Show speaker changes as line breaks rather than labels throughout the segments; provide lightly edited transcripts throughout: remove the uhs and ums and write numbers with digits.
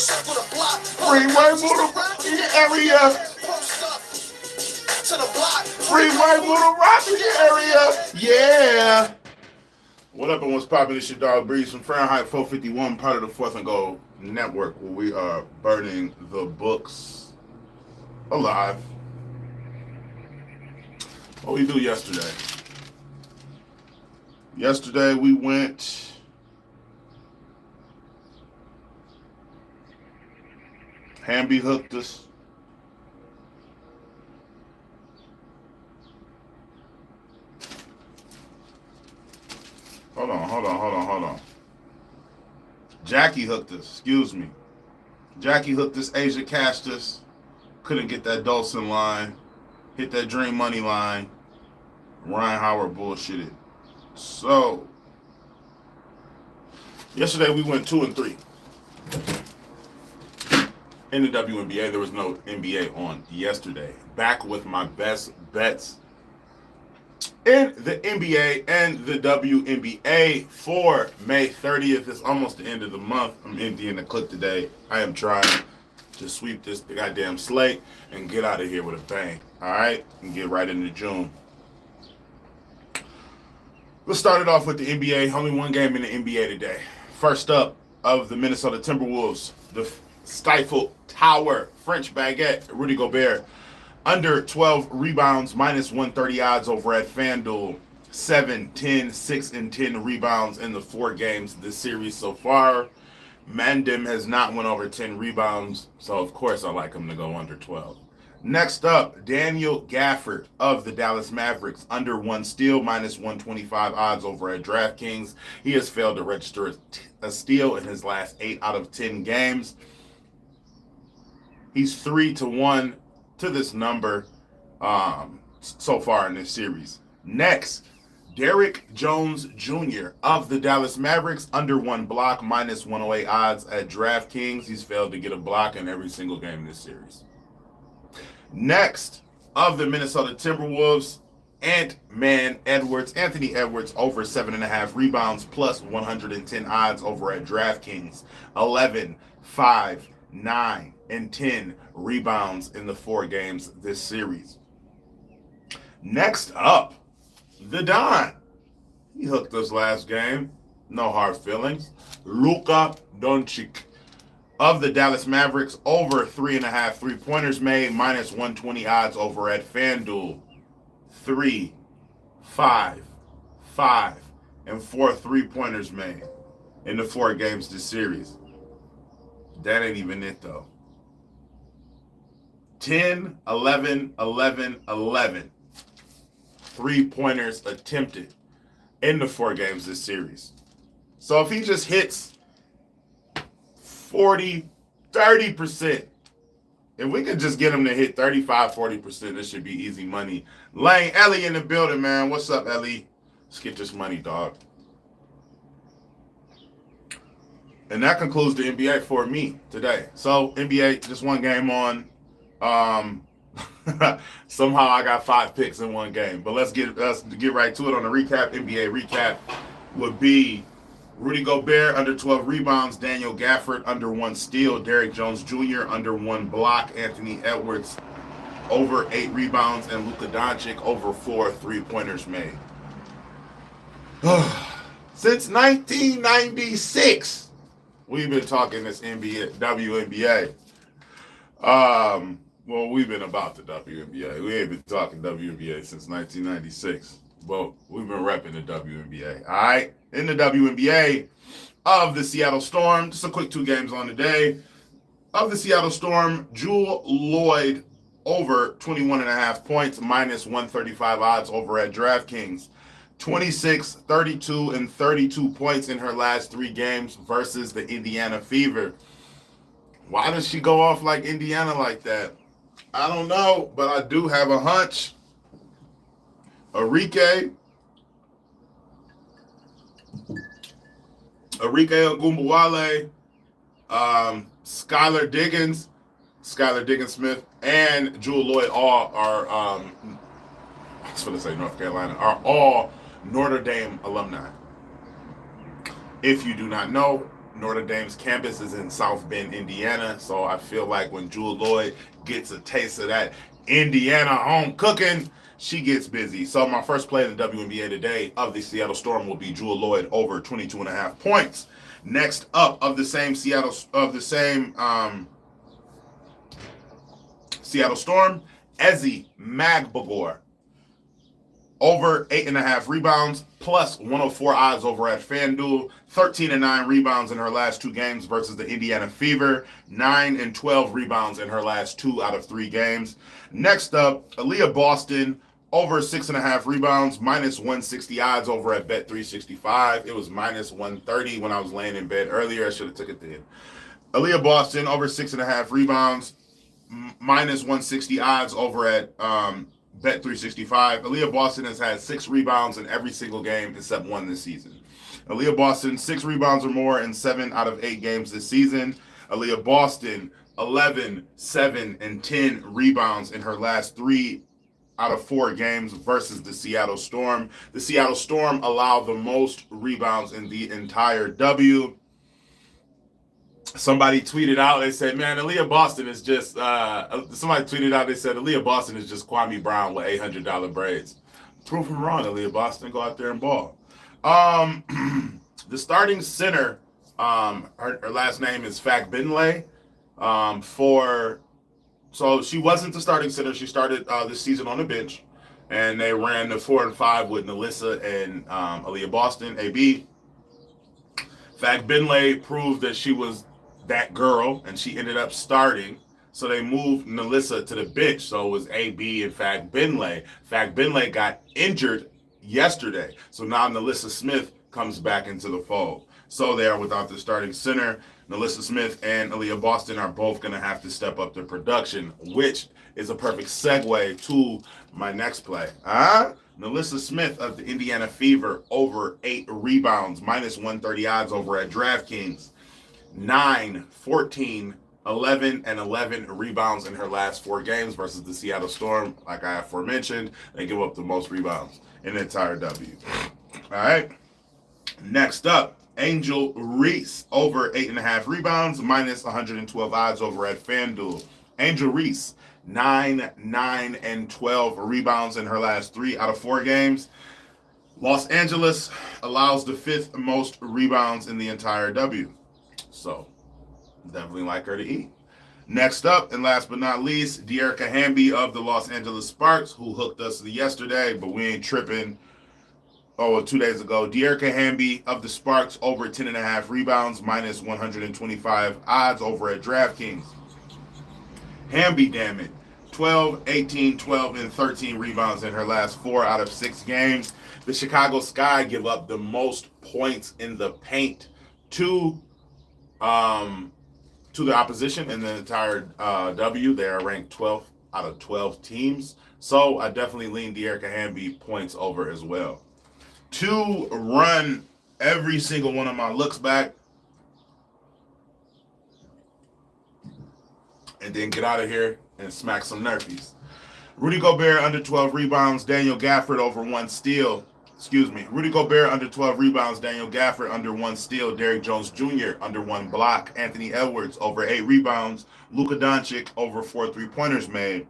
Freeway Motor area. Freeway Motor Rocky area. Yeah. What up and what's poppin'? It's your dog Breeze from Fahrenheit 451, part of the Fourth and Gold Network, where we are burning the books alive. What we do yesterday? Yesterday we went Hamby hooked us. Hold on. Jackie hooked us, excuse me. Jackie hooked us, Asia cashed us. Couldn't get that Dawson line. Hit that Dream Money line. Ryan Howard bullshitted. So, yesterday we went 2-3. In the WNBA, there was no NBA on yesterday. Back with my best bets in the NBA and the WNBA for May 30th. It's almost the end of the month. I'm emptying the clip today. I am trying to sweep this goddamn slate and get out of here with a bang. All right? And get right into June. Let's start it off with the NBA. Only one game in the NBA today. First up, of the Minnesota Timberwolves, the Stifle Tower French Baguette, Rudy Gobert, under 12 rebounds, minus 130 odds over at FanDuel. 7, 10, 6, and 10 rebounds in the 4 games this series so far. Mandem has not went over 10 rebounds, so of course I like him to go under 12. Next up, Daniel Gafford of the Dallas Mavericks, under 1 steal, minus 125 odds over at DraftKings. He has failed to register a steal in his last 8 out of 10 games. He's 3-1 to this number so far in this series. Next, Derrick Jones Jr. of the Dallas Mavericks, under 1 block, minus 108 odds at DraftKings. He's failed to get a block in every single game in this series. Next, of the Minnesota Timberwolves, Anthony Edwards, over 7.5 rebounds, plus 110 odds over at DraftKings. 11, 5, 9, and 10 rebounds in the 4 games this series. Next up, the Don. He hooked us last game. No hard feelings. Luka Doncic of the Dallas Mavericks, over 3.5 3-pointers made, minus 120 odds over at FanDuel. 3, 5, 5, and 4 3-pointers made in the 4 games this series. That ain't even it though. 10, 11, 11, 11. 3-pointers attempted in the 4 games this series. So if he just hits 40, 30%, if we could just get him to hit 35, 40%, this should be easy money. Lane, Ellie in the building, man. What's up, Ellie? Let's get this money, dog. And that concludes the NBA for me today. So NBA, just one game on. Somehow I got 5 picks in one game. But let's get right to it on the recap. NBA recap would be Rudy Gobert, under 12 rebounds. Daniel Gafford, under 1 steal. Derrick Jones Jr., under 1 block. Anthony Edwards, over 8 rebounds. And Luka Doncic, over 4 3-pointers made. Since 1996, we've been talking this WNBA. Well, we've been about the WNBA. We ain't been talking WNBA since 1996. But we've been repping the WNBA. All right? In the WNBA of the Seattle Storm, just a quick 2 games on the day. Of the Seattle Storm, Jewel Lloyd, over 21.5 points, minus 135 odds over at DraftKings. 26, 32, and 32 points in her last 3 games versus the Indiana Fever. Why does she go off like Indiana like that? I don't know, but I do have a hunch. Arike Ogunbowale, Skylar Diggins Smith, and Jewel Lloyd all are, I was going to say North Carolina, are all Notre Dame alumni. If you do not know, Notre Dame's campus is in South Bend, Indiana. So I feel like when Jewell Loyd gets a taste of that Indiana home cooking, she gets busy. So my first play in the WNBA today of the Seattle Storm will be Jewell Loyd over 22.5 points. Next up of the same Seattle Storm, Ezi Magbagor over 8.5 rebounds, plus 104 odds over at FanDuel. 13-9 rebounds in her last 2 games versus the Indiana Fever. 9 and 12 rebounds in her last 2 out of 3 games. Next up, Aaliyah Boston over 6.5 rebounds, minus 160 odds over at Bet365. It was minus 130 when I was laying in bed earlier. I should have took it then. Aaliyah Boston over 6.5 rebounds, minus 160 odds over at Bet365. Aaliyah Boston has had 6 rebounds in every single game except one this season. Aaliyah Boston, 6 rebounds or more in 7 out of 8 games this season. Aaliyah Boston, 11, 7, and 10 rebounds in her last 3 out of 4 games versus the Seattle Storm. The Seattle Storm allowed the most rebounds in the entire W. Somebody tweeted out, they said, man, Aaliyah Boston is just, somebody tweeted out, they said, Aaliyah Boston is just Kwame Brown with $800 braids. Prove them wrong, Aaliyah Boston. Go out there and ball. The starting center, her last name is Fagbinlay. So she wasn't the starting center. She started this season on the bench, and they ran the 4 and 5 with Nalissa and Aaliyah Boston, AB. Fagbinlay proved that she was that girl, and she ended up starting. So they moved Nalissa to the bench. So it was AB and Fagbinlay. Fagbinlay got injured yesterday. So now Nalissa Smith comes back into the fold. So they are without the starting center. Nalissa Smith and Aaliyah Boston are both going to have to step up their production, which is a perfect segue to my next play. Nalissa Smith of the Indiana Fever over 8 rebounds, minus 130 odds over at DraftKings. 9, 14, 11, and 11 rebounds in her last 4 games versus the Seattle Storm. Like I aforementioned, they give up the most rebounds in the entire W. All right. Next up, Angel Reese over 8.5 rebounds, minus 112 odds over at FanDuel. Angel Reese, 9, 9, and 12 rebounds in her last 3 out of 4 games. Los Angeles allows the 5th most rebounds in the entire W. So, definitely like her to eat. Next up, and last but not least, Dearica Hamby of the Los Angeles Sparks, who hooked us yesterday, but we ain't tripping. 2 days ago. Dearica Hamby of the Sparks over 10.5 rebounds, minus 125 odds over at DraftKings. Hamby, damn it. 12, 18, 12, and 13 rebounds in her last 4 out of 6 games. The Chicago Sky give up the most points in the paint to the opposition in the entire W. They are ranked 12th out of 12 teams. So I definitely lean Dearica Hamby points over as well. To run every single one of my looks back and then get out of here and smack some Nerfies. Rudy Gobert under 12 rebounds, Daniel Gafford over 1 steal. Rudy Gobert under 12 rebounds, Daniel Gafford under 1 steal, Derrick Jones Jr. under 1 block, Anthony Edwards over 8 rebounds, Luka Doncic over 4 3-pointers made.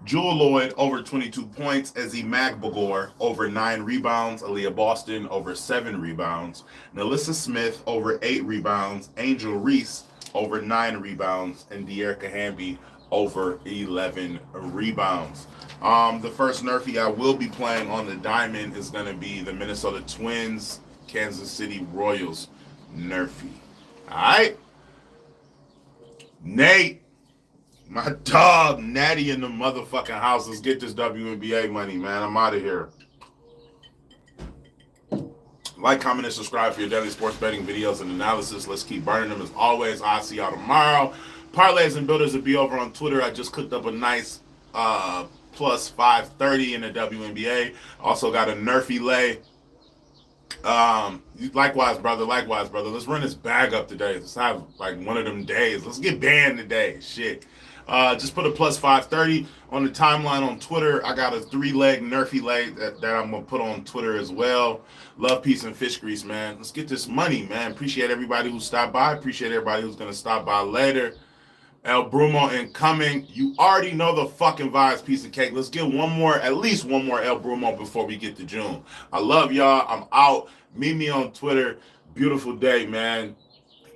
Jewell Loyd over 22 points, Ezi Magbagor over 9 rebounds, Aaliyah Boston over 7 rebounds, Nalissa Smith over 8 rebounds, Angel Reese over 9 rebounds, and Dearica Hamby over 11 rebounds. The first Nerfie I will be playing on the diamond is going to be the Minnesota Twins, Kansas City Royals Nerfie. All right? Nate. My dog, Natty in the motherfucking house. Let's get this WNBA money, man. I'm out of here. Like, comment, and subscribe for your daily sports betting videos and analysis. Let's keep burning them. As always, I'll see y'all tomorrow. Parlays and Builders will be over on Twitter. I just cooked up a nice plus 530 in the WNBA. Also got a Nerfie lay. Likewise, brother. Let's run this bag up today. Let's have like one of them days. Let's get banned today. Shit. Just put a plus 530 on the timeline on Twitter. I got a 3-leg Nerfy leg that I'm going to put on Twitter as well. Love, peace, and fish grease, man. Let's get this money, man. Appreciate everybody who stopped by. Appreciate everybody who's going to stop by later. El Brumo incoming. You already know the fucking vibes, piece of cake. Let's get at least one more El Brumo before we get to June. I love y'all. I'm out. Meet me on Twitter. Beautiful day, man.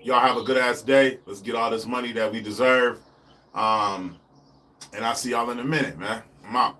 Y'all have a good ass day. Let's get all this money that we deserve. And I'll see y'all in a minute, man. I'm out.